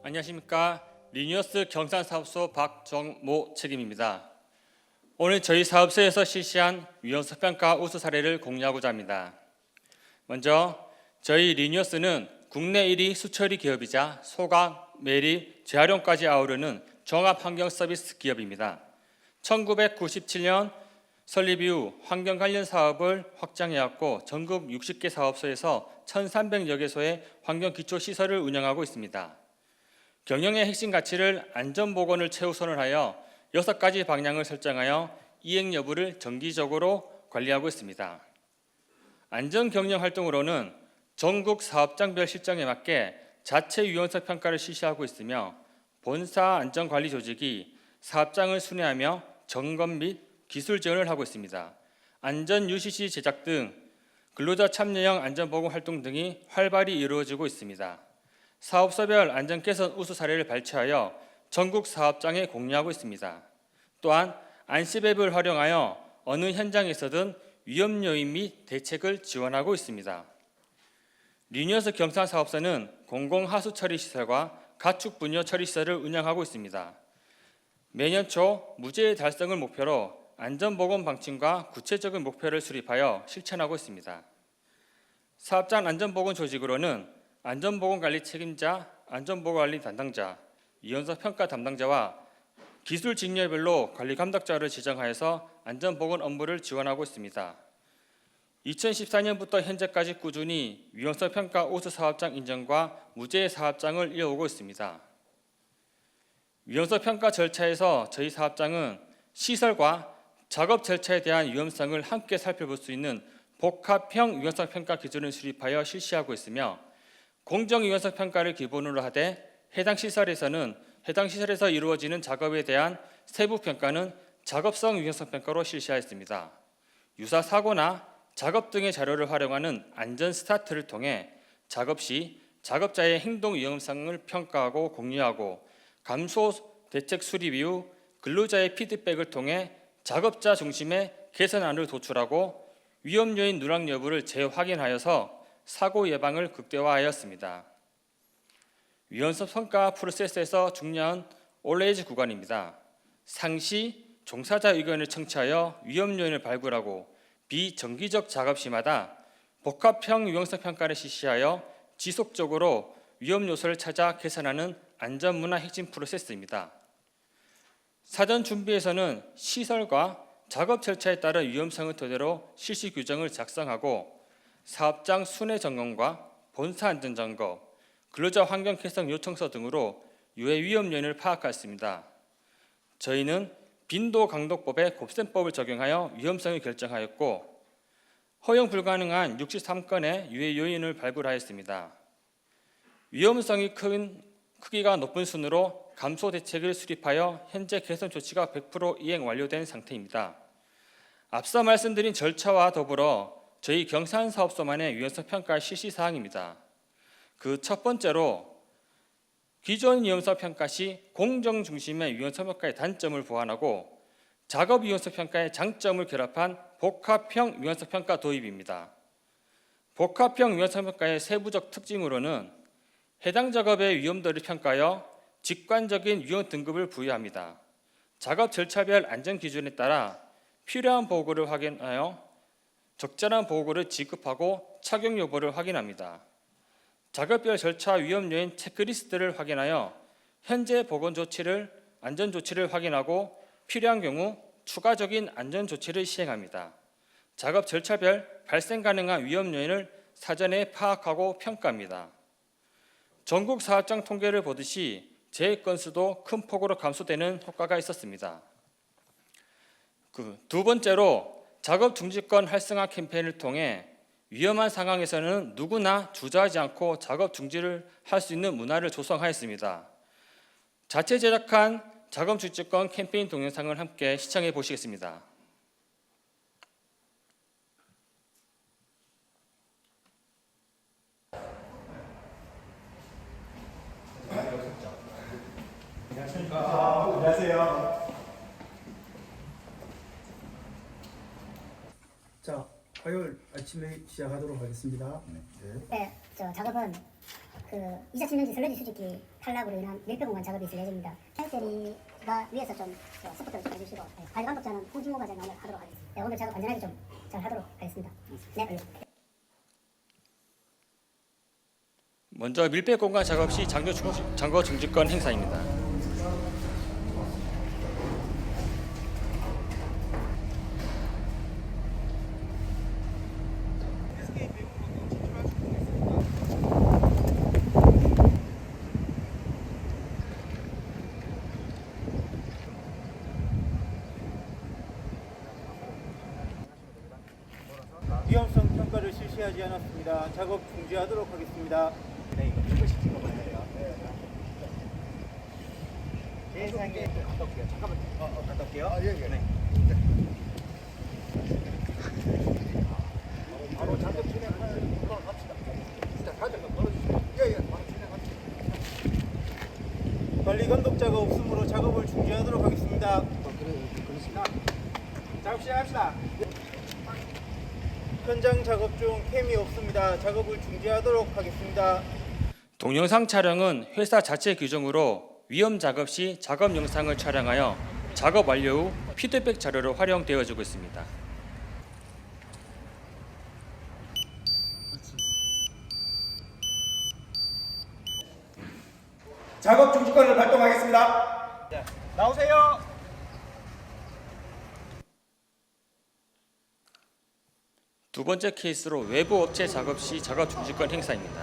안녕하십니까. 리뉴어스 경산사업소 박정모 책임입니다. 오늘 저희 사업소에서 실시한 위험성 평가 우수 사례를 공유하고자 합니다. 먼저 저희 리뉴어스는 국내 1위 수처리 기업이자 소각, 매립, 재활용까지 아우르는 종합환경 서비스 기업입니다. 1997년 설립 이후 환경 관련 사업을 확장해왔고 전국 60개 사업소에서 1,300여 개소의 환경 기초 시설을 운영하고 있습니다. 경영의 핵심 가치를 안전보건을 최우선을 하여 6가지 방향을 설정하여 이행 여부를 정기적으로 관리하고 있습니다. 안전경영 활동으로는 전국 사업장별 실정에 맞게 자체 위험성 평가를 실시하고 있으며 본사 안전관리 조직이 사업장을 순회하며 점검 및 기술 지원을 하고 있습니다. 안전 UCC 제작 등 근로자 참여형 안전보건 활동 등이 활발히 이루어지고 있습니다. 사업소별 안전 개선 우수 사례를 발췌하여 전국 사업장에 공유하고 있습니다. 또한 안시앱을 활용하여 어느 현장에서든 위험 요인 및 대책을 지원하고 있습니다. 리뉴어스 경산사업소는 공공하수 처리시설과 가축 분뇨 처리시설을 운영하고 있습니다. 매년 초 무죄의 달성을 목표로 안전보건 방침과 구체적인 목표를 수립하여 실천하고 있습니다. 사업장 안전보건 조직으로는 안전보건관리 책임자, 안전보건관리 담당자, 위험성 평가 담당자와 기술 직렬별로 관리 감독자를 지정하여서 안전보건 업무를 지원하고 있습니다. 2014년부터 현재까지 꾸준히 위험성 평가 우수 사업장 인정과 무죄 사업장을 이어오고 있습니다. 위험성 평가 절차에서 저희 사업장은 시설과 작업 절차에 대한 위험성을 함께 살펴볼 수 있는 복합형 위험성 평가 기준을 수립하여 실시하고 있으며 공정 위험성 평가를 기본으로 하되 해당 시설에서 이루어지는 작업에 대한 세부 평가는 작업성 위험성 평가로 실시하였습니다. 유사 사고나 작업 등의 자료를 활용하는 안전 스타트를 통해 작업 시 작업자의 행동 위험성을 평가하고 공유하고 감소 대책 수립 이후 근로자의 피드백을 통해 작업자 중심의 개선안을 도출하고 위험 요인 누락 여부를 재확인하여서 사고 예방을 극대화하였습니다. 위험성 평가 프로세스에서 중요한 올레이지 구간입니다. 상시 종사자 의견을 청취하여 위험 요인을 발굴하고 비정기적 작업 시마다 복합형 위험성 평가를 실시하여 지속적으로 위험 요소를 찾아 개선하는 안전문화 핵심 프로세스입니다. 사전 준비에서는 시설과 작업 절차에 따른 위험성을 토대로 실시 규정을 작성하고 사업장 순회 점검과 본사 안전 점검, 근로자 환경 개선 요청서 등으로 유해 위험 요인을 파악하였습니다. 저희는 빈도 강도법의 곱셈법을 적용하여 위험성을 결정하였고 허용 불가능한 63건의 유해 요인을 발굴하였습니다. 위험성이 큰 크기가 높은 순으로 감소 대책을 수립하여 현재 개선 조치가 100% 이행 완료된 상태입니다. 앞서 말씀드린 절차와 더불어 저희 경산사업소만의 위험성 평가 실시 사항입니다. 그 첫 번째로 기존 위험성 평가 시 공정 중심의 위험성 평가의 단점을 보완하고 작업 위험성 평가의 장점을 결합한 복합형 위험성 평가 도입입니다. 복합형 위험성 평가의 세부적 특징으로는 해당 작업의 위험도를 평가하여 직관적인 위험 등급을 부여합니다. 작업 절차별 안전 기준에 따라 필요한 보고를 확인하여 적절한 보고를 지급하고 착용 여부를 확인합니다. 작업별 절차 위험 요인 체크리스트를 확인하여 현재 보건 조치를 안전 조치를 확인하고 필요한 경우 추가적인 안전 조치를 시행합니다. 작업 절차별 발생 가능한 위험 요인을 사전에 파악하고 평가합니다. 전국 사업장 통계를 보듯이 재해 건수도 큰 폭으로 감소되는 효과가 있었습니다. 두 번째로 작업 중지권 활성화 캠페인을 통해 위험한 상황에서는 누구나 주저하지 않고 작업 중지를 할 수 있는 문화를 조성하였습니다. 자체 제작한 작업 중지권 캠페인 동영상을 함께 시청해 보시겠습니다. 안녕하세요. 자, 화요일 아침에 시작하도록 하겠습니다. 네, 저 작업은 그 2차 측면지 슬러지 수직기 탈락으로 인한 밀폐 공간 작업이 있을 예정입니다. 캔셀이가 위에서 좀 스포트를 좀 해주시고, 네, 관리 감독자는 홍진모 과장이 오늘 하도록 하겠습니다. 네, 오늘 작업 안전하게 좀 잘 하도록 하겠습니다. 네, 얼른. 먼저 밀폐 공간 작업 시 장거 중지권 행사입니다. 위험성 평가를 실시하지 않았습니다. 작업 중지하도록 하겠습니다. 세상에 갔다 올게요. 잠깐만. 갔다 올게요. 바로 작업 진행하도록 합시다. 자, 가자. 걸어주세요. 바로 진행합시다. 관리 감독자가 없으므로 작업을 중지하도록 하겠습니다. 그렇습니다. 작업 시작합시다. 현장 작업 중 캠이 없습니다. 작업을 중지하도록 하겠습니다. 동영상 촬영은 회사 자체 규정으로 위험 작업 시 작업 영상을 촬영하여 작업 완료 후 피드백 자료로 활용되어지고 있습니다. 작업 중지권을 발동하겠습니다. 나오세요. 두 번째 케이스로 외부 업체 작업 시 작업 중지권 행사입니다.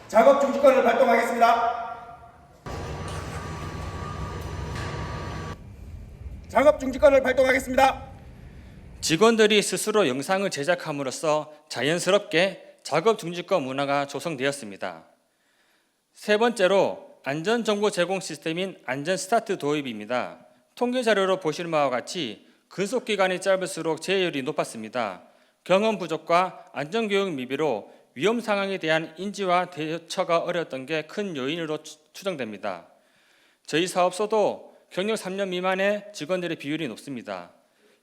작업 중지권을 발동하겠습니다. 작업 중지권을 발동하겠습니다. 직원들이 스스로 영상을 제작함으로써 자연스럽게 작업 중지권 문화가 조성되었습니다. 세 번째로 안전정보 제공 시스템인 안전스타트 도입입니다. 통계 자료로 보시는 바와 같이 근속기간이 짧을수록 재해율이 높았습니다. 경험 부족과 안전교육 미비로 위험 상황에 대한 인지와 대처가 어려웠던 게 큰 요인으로 추정됩니다. 저희 사업소도 경력 3년 미만의 직원들의 비율이 높습니다.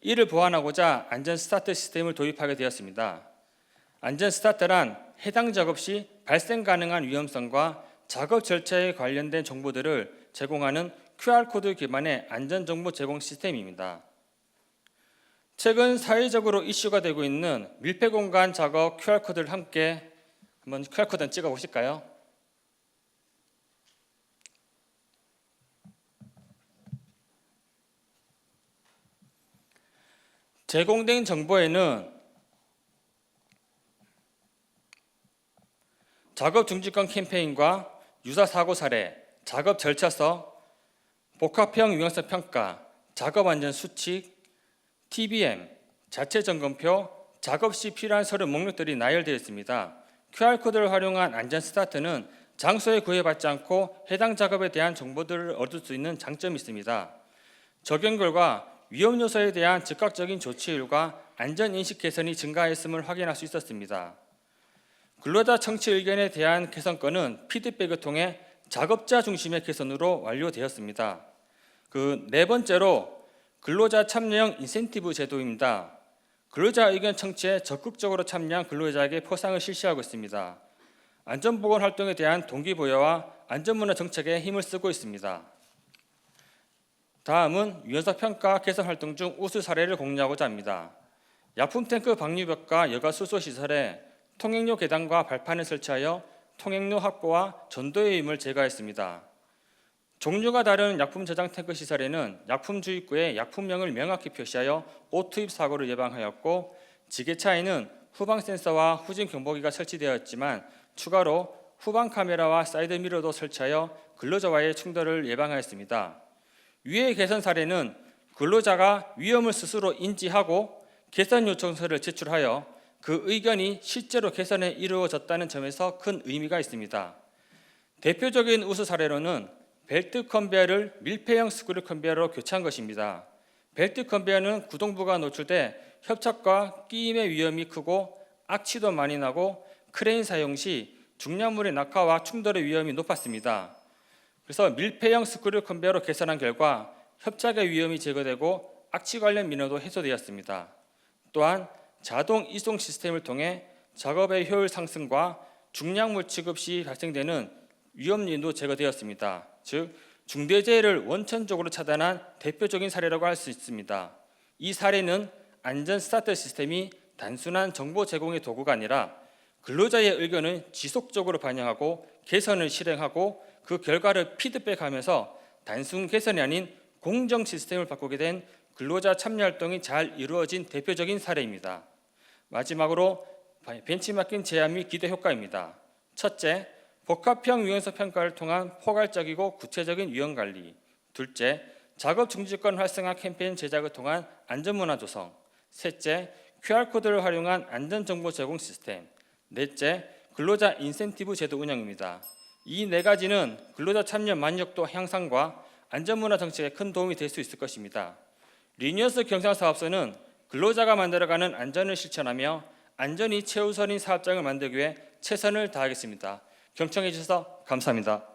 이를 보완하고자 안전스타트 시스템을 도입하게 되었습니다. 안전스타트란 해당 작업 시 발생 가능한 위험성과 작업 절차에 관련된 정보들을 제공하는 QR코드 기반의 안전정보 제공 시스템입니다. 최근 사회적으로 이슈가 되고 있는 밀폐공간 작업 QR코드를 함께 한번 QR코드 찍어 보실까요? 제공된 정보에는 작업 중지권 캠페인과 유사 사고 사례, 작업 절차서, 복합형 위험성 평가, 작업 안전 수칙, TBM, 자체 점검표, 작업 시 필요한 서류 목록들이 나열되어 있습니다. QR코드를 활용한 안전 스타트는 장소에 구애받지 않고 해당 작업에 대한 정보들을 얻을 수 있는 장점이 있습니다. 적용 결과 위험 요소에 대한 즉각적인 조치율과 안전 인식 개선이 증가했음을 확인할 수 있었습니다. 근로자 청취 의견에 대한 개선권은 피드백을 통해 작업자 중심의 개선으로 완료되었습니다. 네 번째로 근로자 참여형 인센티브 제도입니다. 근로자 의견 청취에 적극적으로 참여한 근로자에게 포상을 실시하고 있습니다. 안전보건 활동에 대한 동기부여와 안전문화 정책에 힘을 쓰고 있습니다. 다음은 위험성 평가 개선 활동 중 우수 사례를 공유하고자 합니다. 약품 탱크 방류벽과 여가 수소 시설에 통행료 계단과 발판을 설치하여 통행료 확보와 전도의 위험을 제거했습니다. 종류가 다른 약품 저장 탱크 시설에는 약품 주입구에 약품명을 명확히 표시하여 오투입 사고를 예방하였고, 지게차에는 후방 센서와 후진 경보기가 설치되었지만 추가로 후방 카메라와 사이드 미러도 설치하여 근로자와의 충돌을 예방하였습니다. 위의 개선 사례는 근로자가 위험을 스스로 인지하고 개선 요청서를 제출하여 그 의견이 실제로 개선에 이루어졌다는 점에서 큰 의미가 있습니다. 대표적인 우수 사례로는 벨트 컨베어를 밀폐형 스크류 컨베어로 교체한 것입니다. 벨트 컨베어는 구동부가 노출돼 협착과 끼임의 위험이 크고 악취도 많이 나고 크레인 사용 시 중량물의 낙하와 충돌의 위험이 높았습니다. 그래서 밀폐형 스크류 컨베어로 개선한 결과 협착의 위험이 제거되고 악취 관련 민원도 해소되었습니다. 또한 자동 이송 시스템을 통해 작업의 효율 상승과 중량물 취급 시 발생되는 위험 요인도 제거되었습니다. 즉 중대재해를 원천적으로 차단한 대표적인 사례라고 할 수 있습니다. 이 사례는 안전 스타트 시스템이 단순한 정보 제공의 도구가 아니라 근로자의 의견을 지속적으로 반영하고 개선을 실행하고 그 결과를 피드백하면서 단순 개선이 아닌 공정 시스템을 바꾸게 된 근로자 참여 활동이 잘 이루어진 대표적인 사례입니다. 마지막으로 벤치마킹 제한 및 기대 효과입니다. 첫째, 복합형 위험성 평가를 통한 포괄적이고 구체적인 위험 관리. 둘째, 작업 중지권 활성화 캠페인 제작을 통한 안전문화 조성. 셋째, QR코드를 활용한 안전정보 제공 시스템. 넷째, 근로자 인센티브 제도 운영입니다. 이 네 가지는 근로자 참여 만족도 향상과 안전문화 정책에 큰 도움이 될 수 있을 것입니다. 리니어스 경상사업소는 근로자가 만들어가는 안전을 실천하며 안전이 최우선인 사업장을 만들기 위해 최선을 다하겠습니다. 경청해 주셔서 감사합니다.